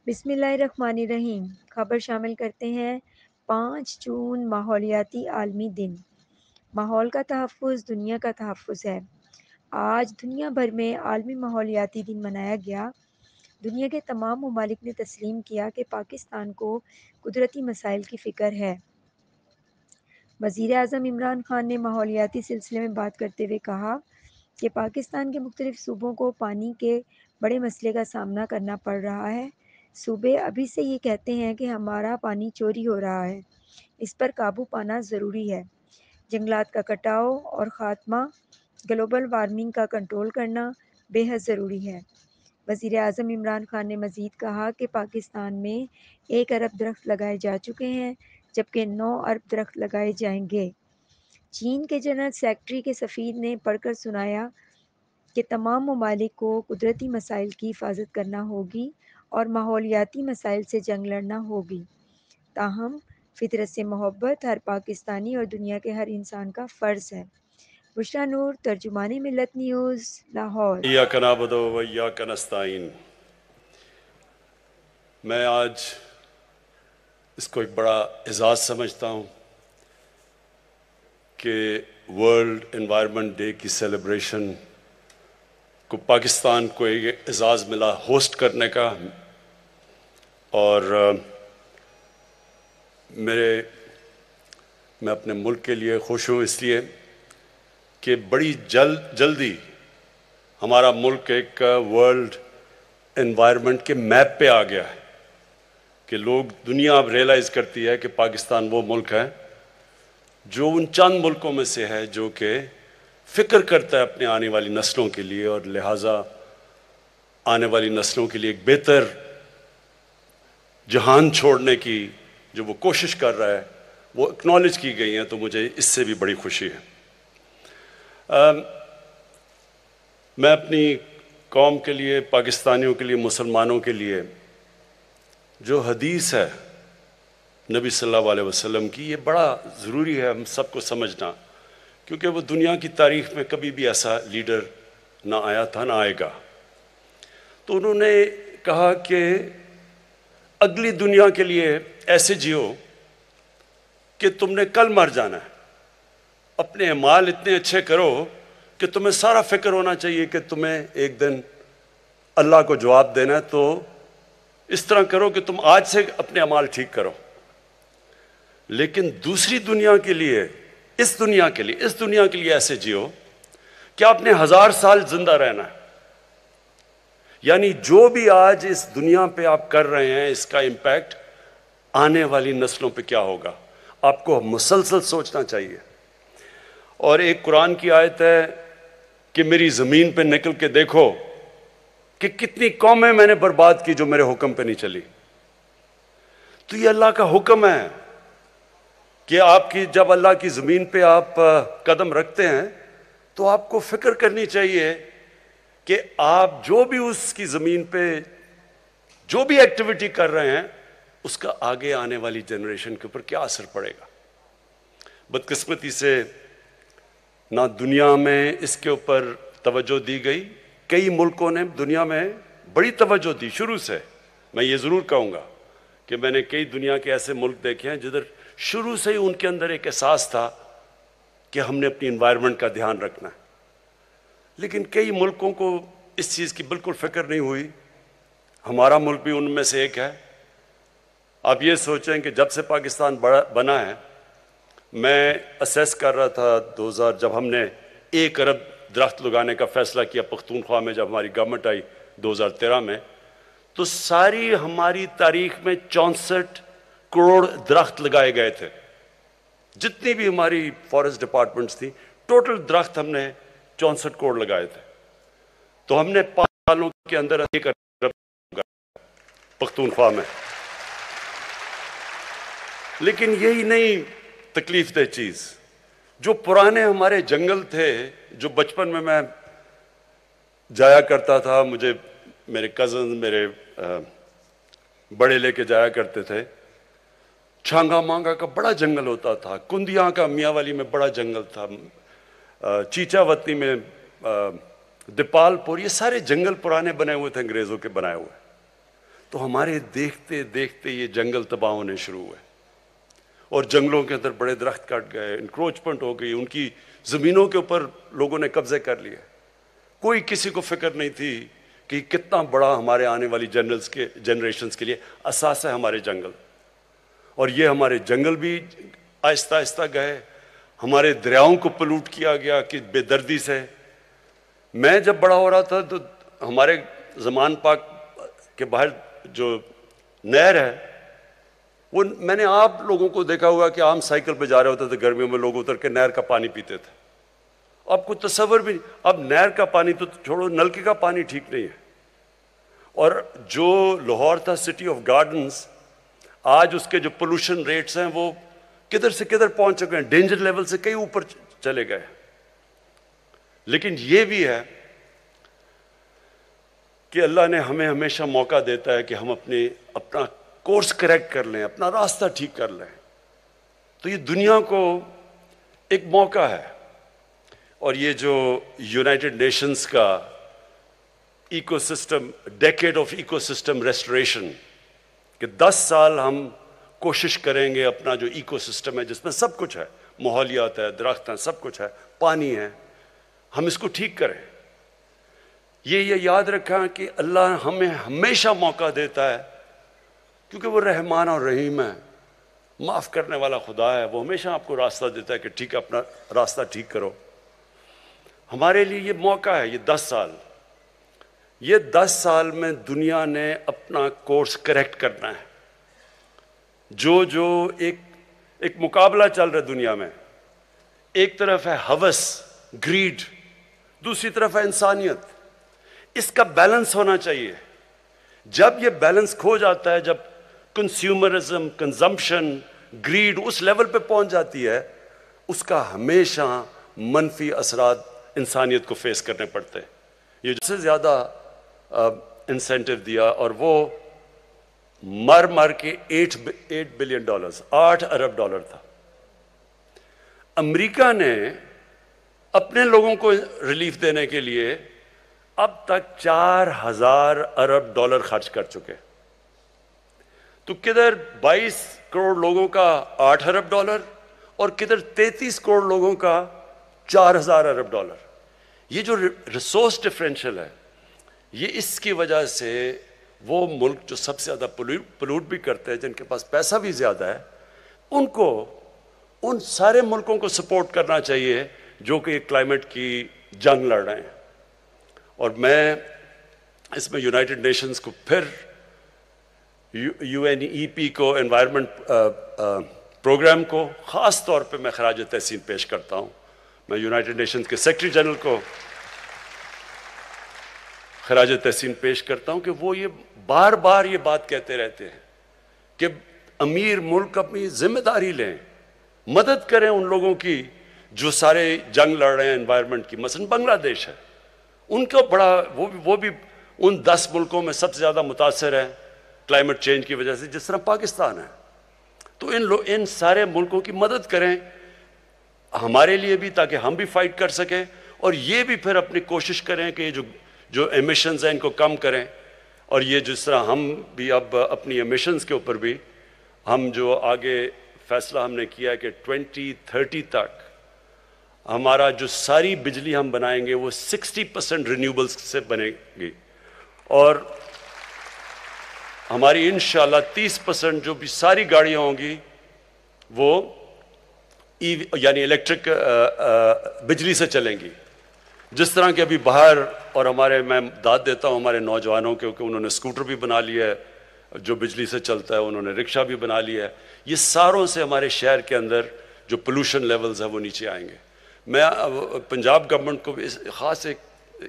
بسم اللہ الرحمن الرحیم۔ خبر شامل کرتے ہیں 5 جون ماحولیاتی عالمی دن۔ ماحول کا تحفظ دنیا کا تحفظ ہے۔ آج دنیا بھر میں عالمی ماحولیاتی دن منایا گیا۔ دنیا کے تمام ممالک نے تسلیم کیا کہ پاکستان کو قدرتی مسائل کی فکر ہے۔ وزیر اعظم عمران خان نے ماحولیاتی سلسلے میں بات کرتے ہوئے کہا کہ پاکستان کے مختلف صوبوں کو پانی کے بڑے مسئلے کا سامنا کرنا پڑ رہا ہے۔ صوبے ابھی سے یہ کہتے ہیں کہ ہمارا پانی چوری ہو رہا ہے، اس پر قابو پانا ضروری ہے۔ جنگلات کا کٹاؤ اور خاتمہ، گلوبل وارمنگ کا کنٹرول کرنا بے حد ضروری ہے۔ وزیر اعظم عمران خان نے مزید کہا کہ پاکستان میں 1 ارب درخت لگائے جا چکے ہیں جبکہ 9 ارب درخت لگائے جائیں گے۔ چین کے جنرل سیکرٹری کے سفیر نے پڑھ کر سنایا کہ تمام ممالک کو قدرتی مسائل کی حفاظت کرنا ہوگی اور ماحولیاتی مسائل سے جنگ لڑنا ہوگی، تاہم فطرت سے محبت ہر پاکستانی اور دنیا کے ہر انسان کا فرض ہے۔ بشریٰ نور، ترجمان ملت نیوز، لاہور۔ ایاک نعبد و ایاک نستعین۔ میں آج اس کو ایک بڑا اعزاز سمجھتا ہوں کہ ورلڈ انوائرمنٹ ڈے کی سیلیبریشن کو پاکستان کو ایک اعزاز ملا ہوسٹ کرنے کا، اور میں اپنے ملک کے لیے خوش ہوں اس لیے کہ بڑی جلدی ہمارا ملک ایک ورلڈ انوائرمنٹ کے میپ پہ آ گیا ہے کہ دنیا اب ریئلائز کرتی ہے کہ پاکستان وہ ملک ہے جو ان چند ملکوں میں سے ہے جو کہ فکر کرتا ہے اپنے آنے والی نسلوں کے لیے، اور لہٰذا آنے والی نسلوں کے لیے ایک بہتر جہان چھوڑنے کی جو وہ کوشش کر رہا ہے وہ اکنالج کی گئی ہیں، تو مجھے اس سے بھی بڑی خوشی ہے۔ میں اپنی قوم کے لیے، پاکستانیوں کے لیے، مسلمانوں کے لیے جو حدیث ہے نبی صلی اللہ علیہ وسلم کی، یہ بڑا ضروری ہے ہم سب کو سمجھنا، کیونکہ وہ دنیا کی تاریخ میں کبھی بھی ایسا لیڈر نہ آیا تھا، نہ آئے گا۔ تو انہوں نے کہا کہ اگلی دنیا کے لیے ایسے جیو کہ تم نے کل مر جانا ہے، اپنے اعمال اتنے اچھے کرو کہ تمہیں سارا فکر ہونا چاہیے کہ تمہیں ایک دن اللہ کو جواب دینا ہے، تو اس طرح کرو کہ تم آج سے اپنے اعمال ٹھیک کرو۔ لیکن دوسری دنیا کے لیے، اس دنیا کے لیے ایسے جیو کہ آپ نے 1000 سال زندہ رہنا ہے، یعنی جو بھی آج اس دنیا پہ آپ کر رہے ہیں اس کا امپیکٹ آنے والی نسلوں پہ کیا ہوگا، آپ کو مسلسل سوچنا چاہیے۔ اور ایک قرآن کی آیت ہے کہ میری زمین پہ نکل کے دیکھو کہ کتنی قومیں میں نے برباد کی جو میرے حکم پہ نہیں چلی۔ تو یہ اللہ کا حکم ہے کہ جب اللہ کی زمین پہ آپ قدم رکھتے ہیں تو آپ کو فکر کرنی چاہیے کہ آپ جو بھی اس کی زمین پہ جو بھی ایکٹیویٹی کر رہے ہیں اس کا آگے آنے والی جنریشن کے اوپر کیا اثر پڑے گا۔ بدقسمتی سے نہ دنیا میں اس کے اوپر توجہ دی گئی، کئی ملکوں نے دنیا میں بڑی توجہ دی شروع سے۔ میں یہ ضرور کہوں گا کہ میں نے کئی دنیا کے ایسے ملک دیکھے ہیں جدھر شروع سے ہی ان کے اندر ایک احساس تھا کہ ہم نے اپنی انوائرمنٹ کا دھیان رکھنا ہے، لیکن کئی ملکوں کو اس چیز کی بالکل فکر نہیں ہوئی۔ ہمارا ملک بھی ان میں سے ایک ہے۔ آپ یہ سوچیں کہ جب سے پاکستان بنا ہے، میں اسیس کر رہا تھا 2000 جب ہم نے 1 ارب درخت لگانے کا فیصلہ کیا پختونخوا میں، جب ہماری گورنمنٹ آئی 2013 میں، تو ساری ہماری تاریخ میں 64 کروڑ درخت لگائے گئے تھے۔ جتنی بھی ہماری فارسٹ ڈپارٹمنٹس تھی، ٹوٹل درخت ہم نے 64 کروڑ لگائے تھے۔ تو ہم نے 5 سالوں کے اندر 1 ارب پختونخوا میں۔ لیکن یہی نہیں تکلیف دہ چیز، جو پرانے ہمارے جنگل تھے، جو بچپن میں جایا کرتا تھا، مجھے میرے کزن میرے بڑے لے کے جایا کرتے تھے، چھانگا مانگا کا بڑا جنگل ہوتا تھا، کندیاں کا میاں والی میں بڑا جنگل تھا، چیچا وطنی میں، دیپال پور، یہ سارے جنگل پرانے بنے ہوئے تھے، انگریزوں کے بنائے ہوئے۔ تو ہمارے دیکھتے دیکھتے یہ جنگل تباہ ہونے شروع ہوئے اور جنگلوں کے اندر بڑے درخت کٹ گئے, انکروچمنٹ ہو گئی, ان کی زمینوں کے اوپر لوگوں نے قبضے کر لیے. کوئی کسی کو فکر نہیں تھی کہ کتنا بڑا ہمارے آنے والی جنریشنز کے لیے اثاثہ ہے ہمارے جنگل. اور یہ ہمارے جنگل بھی آہستہ آہستہ گئے, ہمارے دریاؤں کو پلوٹ کیا گیا کہ بے دردی سے. میں جب بڑا ہو رہا تھا تو ہمارے زمان پاک کے باہر جو نہر ہے وہ میں نے آپ لوگوں کو دیکھا ہوا کہ عام سائیکل پہ جا رہے ہوتے تھے گرمیوں میں, لوگ اتر کے نہر کا پانی پیتے تھے. اب کوئی تصور بھی نہیں, اب نہر کا پانی تو چھوڑو, نلکے کا پانی ٹھیک نہیں ہے. اور جو لاہور تھا سٹی آف گارڈنز, آج اس کے جو پولوشن ریٹس ہیں وہ کدھر سے کدھر پہنچ چکے ہیں, ڈینجر لیول سے کئی اوپر چلے گئے. لیکن یہ بھی ہے کہ اللہ نے ہمیں ہمیشہ موقع دیتا ہے کہ ہم اپنا کورس کریکٹ کر لیں, اپنا راستہ ٹھیک کر لیں. تو یہ دنیا کو ایک موقع ہے. اور یہ جو یونائٹڈ نیشنز کا ecosystem, decade of ecosystem restoration, کہ 10 سال ہم کوشش کریں گے اپنا جو ایکو سسٹم ہے جس میں سب کچھ ہے, ماحولیات ہے, درخت ہیں, سب کچھ ہے, پانی ہے, ہم اس کو ٹھیک کریں. یہ یاد رکھا کہ اللہ ہمیں ہمیشہ موقع دیتا ہے کیونکہ وہ رحمان اور رحیم ہے, معاف کرنے والا خدا ہے. وہ ہمیشہ آپ کو راستہ دیتا ہے کہ ٹھیک ہے, اپنا راستہ ٹھیک کرو. ہمارے لیے یہ موقع ہے, یہ 10 سال. یہ 10 سال میں دنیا نے اپنا کورس کریکٹ کرنا ہے. جو ایک مقابلہ چل رہا ہے دنیا میں, ایک طرف ہے ہوس, گریڈ, دوسری طرف ہے انسانیت. اس کا بیلنس ہونا چاہیے. جب یہ بیلنس کھو جاتا ہے, جب کنزیومرزم, کنزمپشن, گریڈ اس لیول پہ پہنچ جاتی ہے, اس کا ہمیشہ منفی اثرات انسانیت کو فیس کرنے پڑتے ہیں. یہ جو سے زیادہ انسینٹیو دیا, اور وہ مر کے $8 بلین, $8 ارب تھا. امریکہ نے اپنے لوگوں کو ریلیف دینے کے لیے اب تک $4000 ارب خرچ کر چکے. تو کدھر 22 کروڑ لوگوں کا $8 ارب اور کدھر 33 کروڑ لوگوں کا $4000 ارب. یہ جو ریسورس ڈفرینشل ہے, یہ اس کی وجہ سے وہ ملک جو سب سے زیادہ پلوٹ بھی کرتے ہیں, جن کے پاس پیسہ بھی زیادہ ہے, ان سارے ملکوں کو سپورٹ کرنا چاہیے جو کہ کلائمیٹ کی جنگ لڑ رہے ہیں. اور میں اس میں یونائٹڈ نیشنز کو, پھر UNEP کو, انوائرمنٹ پروگرام کو خاص طور پہ میں خراج تحسین پیش کرتا ہوں. میں یونائٹڈ نیشنز کے سیکرٹری جنرل کو خراج تحسین پیش کرتا ہوں کہ وہ یہ بار بار یہ بات کہتے رہتے ہیں کہ امیر ملک اپنی ذمہ داری لیں, مدد کریں ان لوگوں کی جو سارے جنگ لڑ رہے ہیں انوائرمنٹ کی. مثلا بنگلہ دیش ہے, ان کا بڑا وہ بھی ان 10 ملکوں میں سب سے زیادہ متاثر ہے کلائمیٹ چینج کی وجہ سے, جس طرح پاکستان ہے. تو ان سارے ملکوں کی مدد کریں ہمارے لیے بھی, تاکہ ہم بھی فائٹ کر سکیں, اور یہ بھی پھر اپنی کوشش کریں کہ جو ایمیشنز ہیں ان کو کم کریں. اور یہ جس طرح ہم بھی اب اپنی ایمیشنز کے اوپر بھی ہم جو آگے فیصلہ ہم نے کیا ہے کہ 2030 تک ہمارا جو ساری بجلی ہم بنائیں گے وہ 60% رینیوبلز سے بنے گی, اور ہماری انشاءاللہ 30% جو بھی ساری گاڑیاں ہوں گی وہ یعنی الیکٹرک بجلی سے چلیں گی. جس طرح کہ ابھی باہر, اور میں داد دیتا ہوں ہمارے نوجوانوں کے کہ انہوں نے اسکوٹر بھی بنا لیا ہے جو بجلی سے چلتا ہے, انہوں نے رکشہ بھی بنا لیا ہے. یہ ساروں سے ہمارے شہر کے اندر جو پولوشن لیولز ہیں وہ نیچے آئیں گے. میں پنجاب گورنمنٹ کو بھی خاص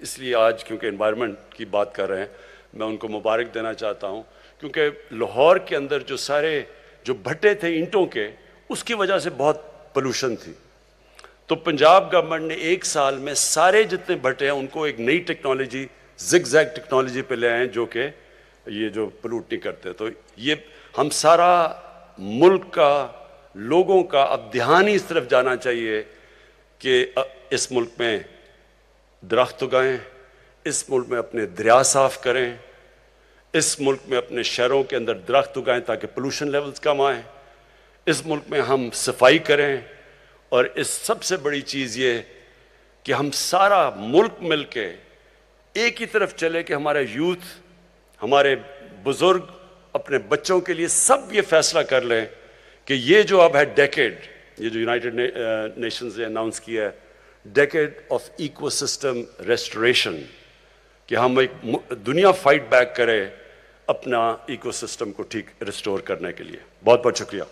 اس لیے آج کیونکہ انوائرمنٹ کی بات کر رہے ہیں, میں ان کو مبارک دینا چاہتا ہوں, کیونکہ لاہور کے اندر جو بھٹے تھے اینٹوں کے, اس کی وجہ سے بہت پولوشن تھی. تو پنجاب گورنمنٹ نے 1 سال میں سارے جتنے بھٹے ہیں ان کو ایک نئی ٹیکنالوجی, زگ زیگ ٹیکنالوجی پہ لے آئے جو کہ یہ جو پلوٹ نہیں کرتے. تو یہ ہم سارا ملک کا, لوگوں کا اب دھیان ہی اس طرف جانا چاہیے کہ اس ملک میں درخت اگائیں, اس ملک میں اپنے دریا صاف کریں, اس ملک میں اپنے شہروں کے اندر درخت اگائیں تاکہ پولوشن لیولز کم آئیں، اس ملک میں ہم صفائی کریں، اور اس سب سے بڑی چیز یہ کہ ہم سارا ملک مل کے ایک ہی طرف چلے کہ ہمارا یوتھ، ہمارے بزرگ اپنے بچوں کے لیے سب یہ فیصلہ کر لیں کہ یہ جو اب ہے ڈیکیڈ، یہ جو یونائٹڈ نیشنز نے اناؤنس کیا ہے، decade of ecosystem restoration, کہ ہم ایک دنیا فائٹ بیک کرے اپنا ایکو سسٹم کو ٹھیک ریسٹور کرنے کے لیے۔ بہت بہت شکریہ۔